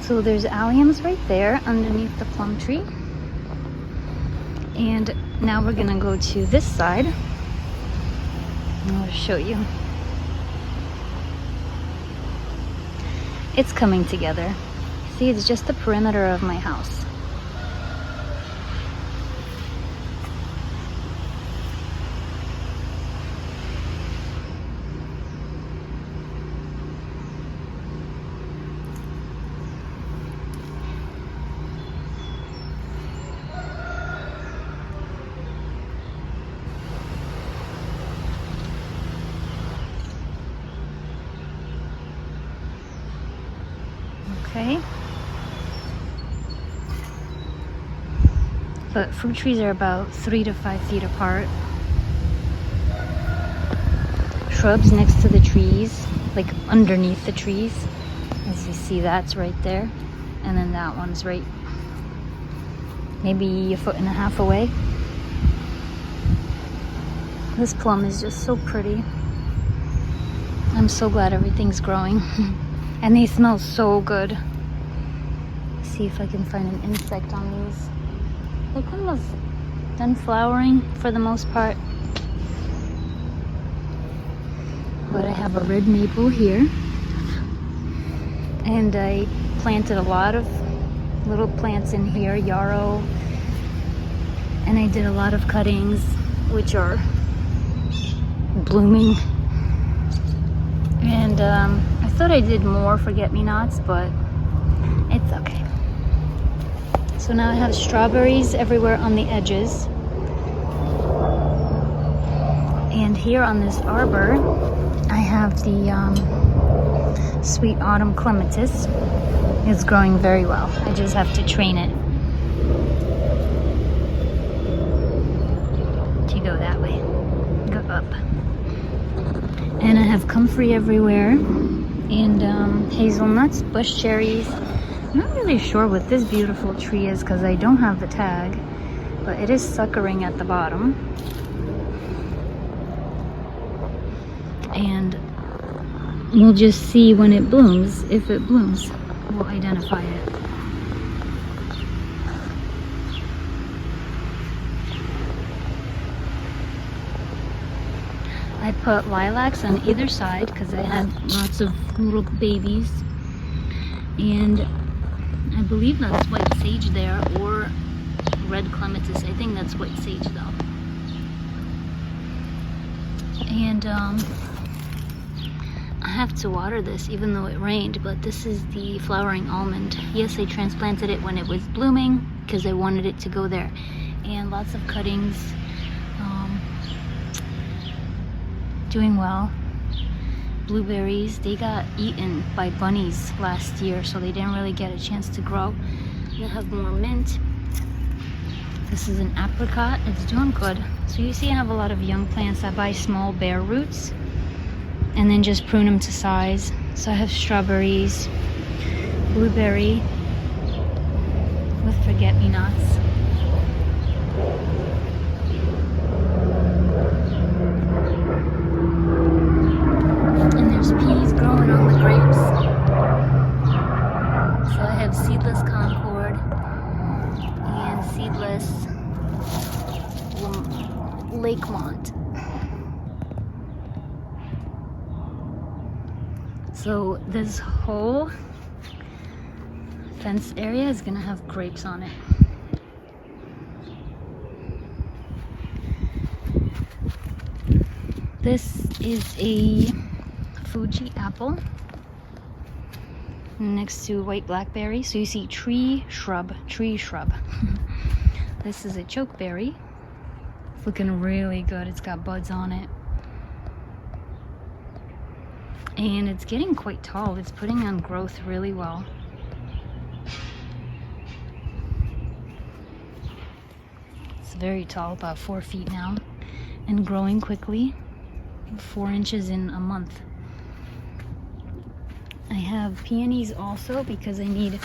So there's alliums right there underneath the plum tree. And now we're gonna go to this side. I'll show you. It's coming together. See, it's just the perimeter of my house. Okay. But fruit trees are about 3 to 5 feet apart. Shrubs next to the trees, like underneath the trees. As you see, that's right there. And then that one's right maybe 1.5 feet away. This plum is just so pretty. I'm so glad everything's growing. And they smell so good. Let's see if I can find an insect on these. They're kind of done flowering for the most part. But I have a red maple here. And I planted a lot of little plants in here, yarrow. And I did a lot of cuttings, which are blooming. And I thought I did more forget-me-nots, but it's okay. So now I have strawberries everywhere on the edges. And here on this arbor, I have the sweet autumn clematis. It's growing very well. I just have to train it to go that way, go up. And I have comfrey everywhere, and hazelnuts, bush cherries. I'm not really sure what this beautiful tree is because I don't have the tag, but it is suckering at the bottom. And we'll just see when it blooms. If it blooms, we'll identify it. I put lilacs on either side because I had lots of little babies. And I believe that's white sage there, or red clematis. I think that's white sage though. And I have to water this even though it rained, but this is the flowering almond. Yes, I transplanted it when it was blooming because I wanted it to go there. And lots of cuttings. Doing well. Blueberries, they got eaten by bunnies last year, so they didn't really get a chance to grow. I have more mint. This is an apricot. It's doing good. So you see I have a lot of young plants. I buy small bare roots and then just prune them to size. So I have strawberries, blueberry with forget-me-nots. Peas growing on the grapes. So I have seedless Concord and seedless Lakemont. So this whole fence area is gonna have grapes on it. This is a Fuji apple next to white blackberry. So you see tree shrub. This is a chokeberry. It's looking really good. It's got buds on it. And it's getting quite tall. It's putting on growth really well. It's very tall, about 4 feet now, and growing quickly. 4 inches in a month. I have peonies also because I need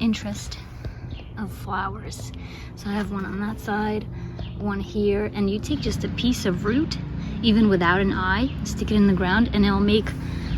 interest of flowers. So I have one on that side, one here, and you take just a piece of root, even without an eye, stick it in the ground, and it'll make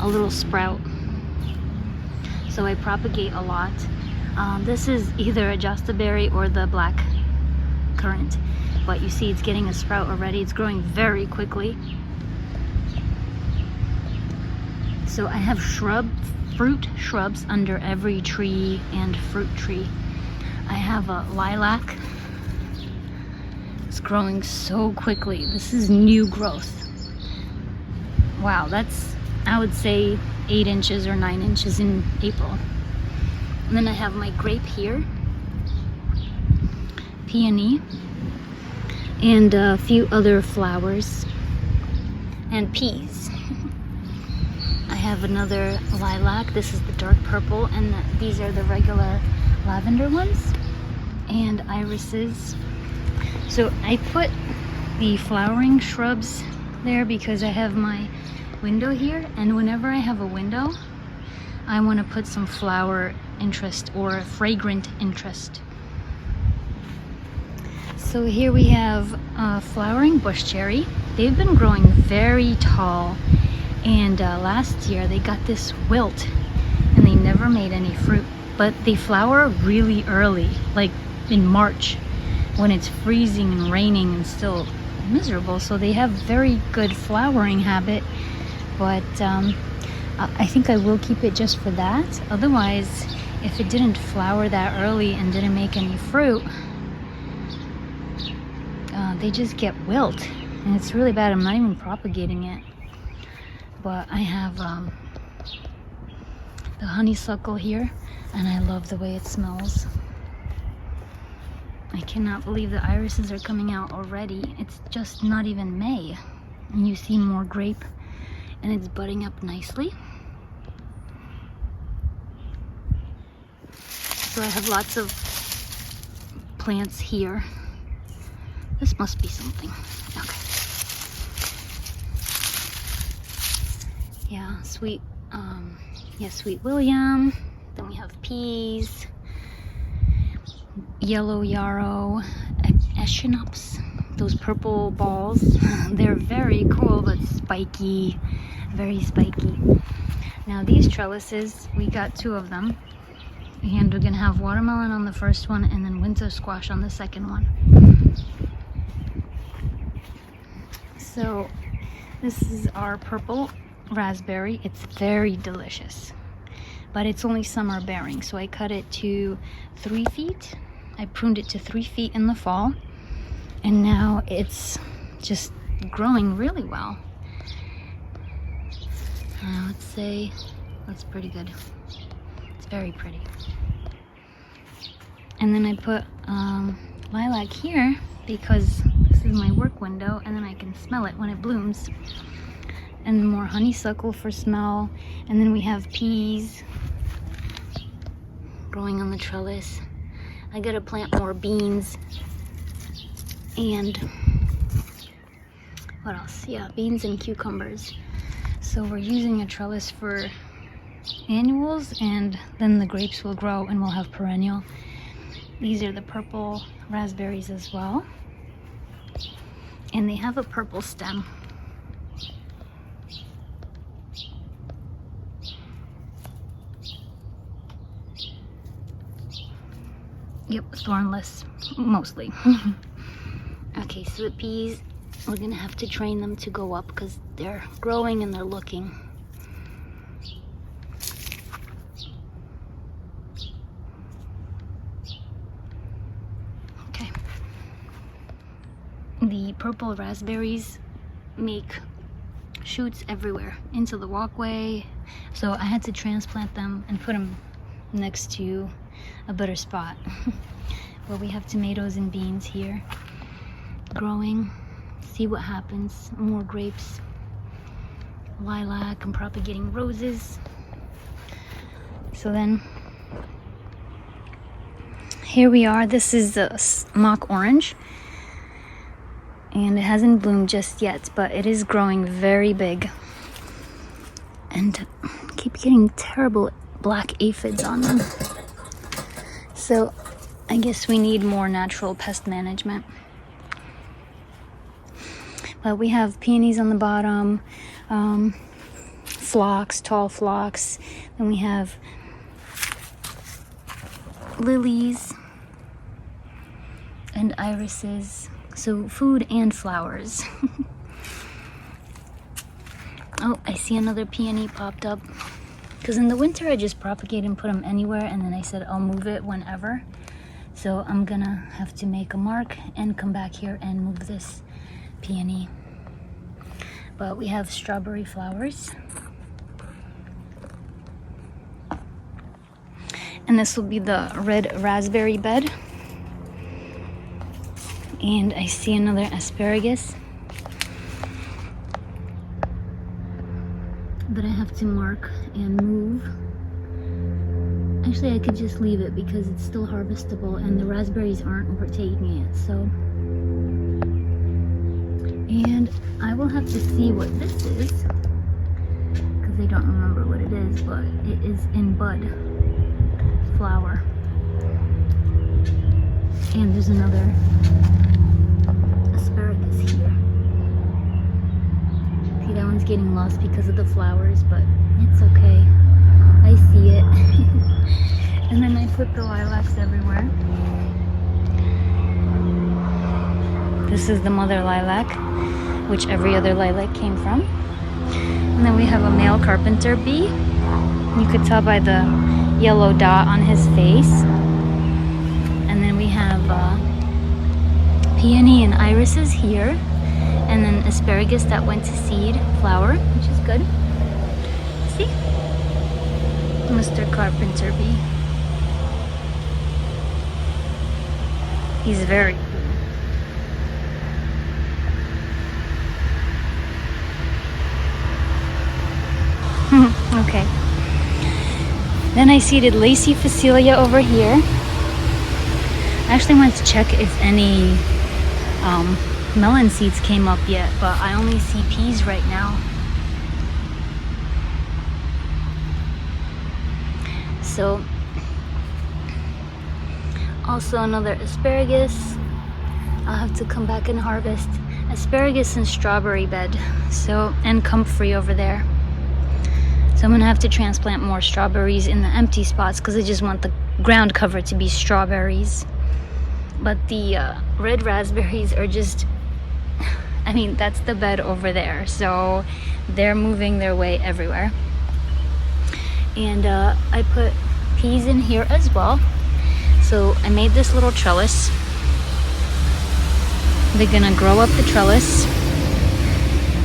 a little sprout. so I propagate a lot. This is either a Jostaberry or the black currant, but you see it's getting a sprout already. It's growing very quickly. So I have fruit shrubs under every tree and fruit tree. I have a lilac. It's growing so quickly. This is new growth. Wow, that's, I would say 8 inches or 9 inches in April. And then I have my grape here, peony, and a few other flowers, and peas. I have another lilac. This is the dark purple, and these are the regular lavender ones, and irises. So I put the flowering shrubs there because I have my window here, and whenever I have a window, I want to put some flower interest or fragrant interest. So here we have flowering bush cherry. They've been growing very tall, and last year they got this wilt and they never made any fruit, but they flower really early, like in March when it's freezing and raining and still miserable. So they have very good flowering habit, but I think I will keep it just for that. Otherwise, if it didn't flower that early and didn't make any fruit, they just get wilt, and it's really bad. I'm not even propagating it. But I have the honeysuckle here, and I love the way it smells. I cannot believe the irises are coming out already. It's just not even May, and you see more grape, and it's budding up nicely. So I have lots of plants here. This must be something. Okay. Yeah, sweet William. Then we have peas, yellow yarrow, echinops, those purple balls. They're very cool, but spiky, very spiky. Now these trellises, we got 2 of them, and we're gonna have watermelon on the first one and then winter squash on the second one. So this is our purple raspberry. It's very delicious, but it's only summer bearing, so I cut it to 3 feet. I pruned it to 3 feet in the fall, and now it's just growing really well. Let's say that's pretty good. It's very pretty. And then I put lilac here because this is my work window, and then I can smell it when it blooms. And more honeysuckle for smell. And then we have peas growing on the trellis. I gotta plant more beans. And what else? Yeah, beans and cucumbers. So we're using a trellis for annuals, and then the grapes will grow and we'll have perennial. These are the purple raspberries as well. And they have a purple stem. Yep, thornless, mostly. Okay, so the peas, we're gonna have to train them to go up because they're growing and they're looking. Okay. The purple raspberries make shoots everywhere into the walkway, so I had to transplant them and put them next to a better spot. Well, we have tomatoes and beans here growing. See what happens. More grapes, lilac. I'm propagating roses. So then here we are. This is the mock orange, and it hasn't bloomed just yet, but it is growing very big, and I keep getting terrible black aphids on them. So I guess we need more natural pest management. But we have peonies on the bottom, phlox, tall phlox. Then we have lilies and irises. So food and flowers. Oh, I see another peony popped up. Because in the winter I just propagate and put them anywhere, and then I said I'll move it whenever. So I'm gonna have to make a mark and come back here and move this peony. But we have strawberry flowers. And this will be the red raspberry bed. And I see another asparagus that I have to mark and move. Actually, I could just leave it because it's still harvestable and the raspberries aren't overtaking it, so. And I will have to see what this is because I don't remember what it is, but it is in bud flower. And there's another asparagus here. See, that one's getting lost because of the flowers, but it's okay. I see it. And then I put the lilacs everywhere. This is the mother lilac, which every other lilac came from. And then we have a male carpenter bee. You could tell by the yellow dot on his face. And then we have peony and irises here. And then asparagus that went to seed flower, which is good. See? Mr. Carpenter bee. He's very cool. Okay. Then I seeded Lacy Facelia over here. I actually wanted to check if any melon seeds came up yet, but I only see peas right now. So, also another asparagus. I'll have to come back and harvest asparagus and strawberry bed. So, and comfrey over there. So I'm gonna have to transplant more strawberries in the empty spots because I just want the ground cover to be strawberries. But the red raspberries are just, I mean, that's the bed over there. So they're moving their way everywhere. And I put peas in here as well. So I made this little trellis. They're gonna grow up the trellis.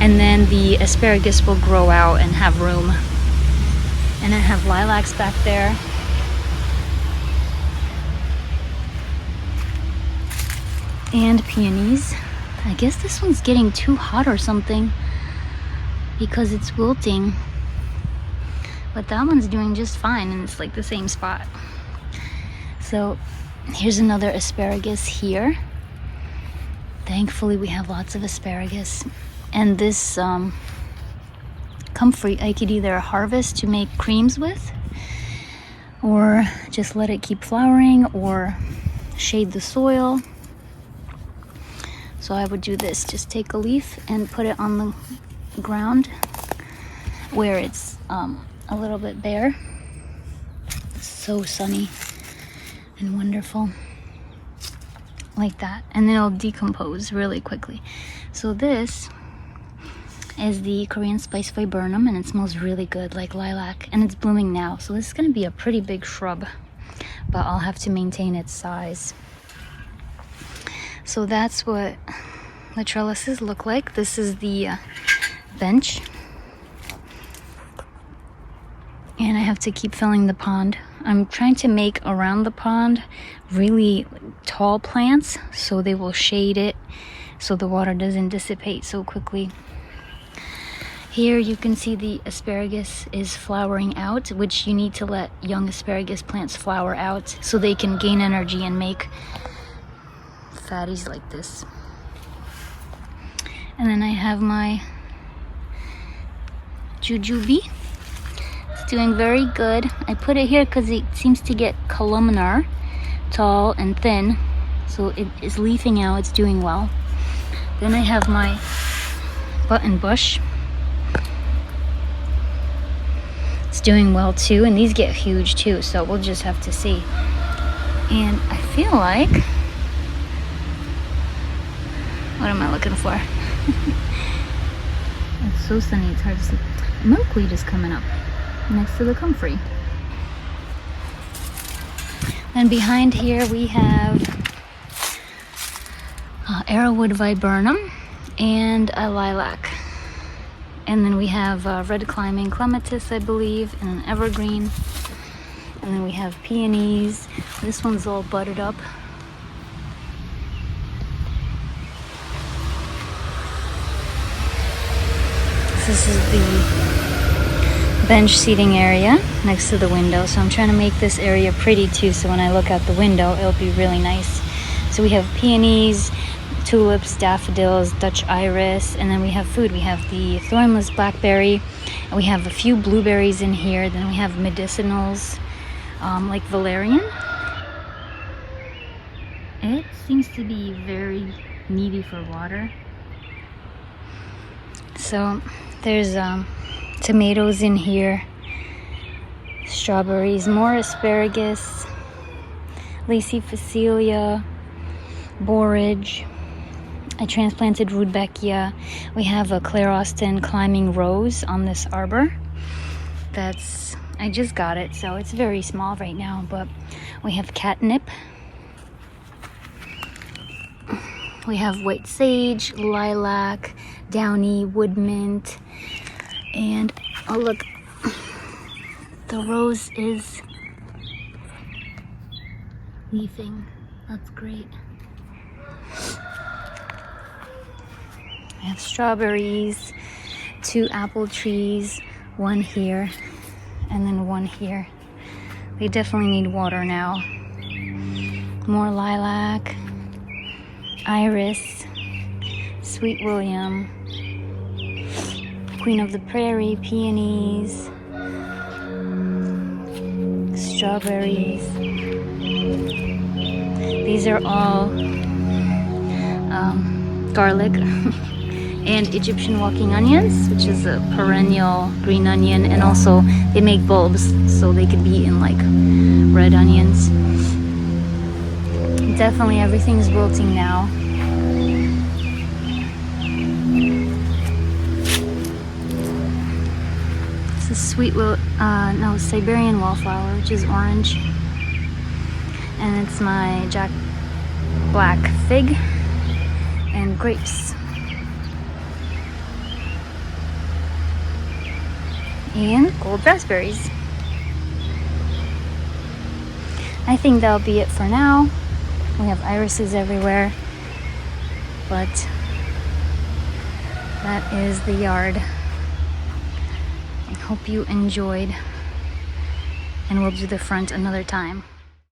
And then the asparagus will grow out and have room. And I have lilacs back there. And peonies. I guess this one's getting too hot or something because it's wilting. But that one's doing just fine and it's like the same spot. So here's another asparagus here. Thankfully we have lots of asparagus. And this comfrey I could either harvest to make creams with, or just let it keep flowering, or shade the soil. So I would do this, just take a leaf and put it on the ground where it's a little bit bare. It's so sunny and wonderful. Like that. And then it'll decompose really quickly. So this is the Korean spice viburnum, and it smells really good like lilac, and it's blooming now. So this is going to be a pretty big shrub, but I'll have to maintain its size. So that's what the trellises look like. This is the bench. And I have to keep filling the pond. I'm trying to make around the pond really tall plants so they will shade it so the water doesn't dissipate so quickly. Here you can see the asparagus is flowering out, which you need to let young asparagus plants flower out so they can gain energy and make fatties like this. And then I have my jujube. It's doing very good. I put it here because it seems to get columnar, tall and thin, so it is leafing out. It's doing well. Then I have my button bush. It's doing well too, and these get huge too, so we'll just have to see. And I feel like, what am I looking for? It's so sunny, it's hard to see. Milkweed is coming up next to the comfrey. Then behind here we have arrowwood viburnum and a lilac. And then we have red climbing clematis, I believe, and an evergreen. And then we have peonies. This one's all budded up. This is the bench seating area next to the window. So I'm trying to make this area pretty too, so when I look out the window, it'll be really nice. So we have peonies, tulips, daffodils, Dutch iris, and then we have food. We have the thornless blackberry, and we have a few blueberries in here. Then we have medicinals, like valerian. It seems to be very needy for water. So there's tomatoes in here, strawberries, more asparagus, lacy phacelia, borage. I transplanted rudbeckia. We have a Claire Austin climbing rose on this arbor. I just got it, so it's very small right now, but we have catnip. We have white sage, lilac, downy, wood mint, and oh look, the rose is leafing. That's great. We have strawberries, 2 apple trees, one here, and then one here. They definitely need water now. More lilac, iris, sweet William, Queen of the Prairie, peonies, strawberries. These are all garlic and Egyptian walking onions, which is a perennial green onion, and also they make bulbs, so they could be eaten like red onions. Definitely everything's wilting now. This is Siberian wallflower, which is orange. And it's my Jack Black fig and grapes. And gold raspberries. I think that'll be it for now. We have irises everywhere, but that is the yard. I hope you enjoyed, and we'll do the front another time.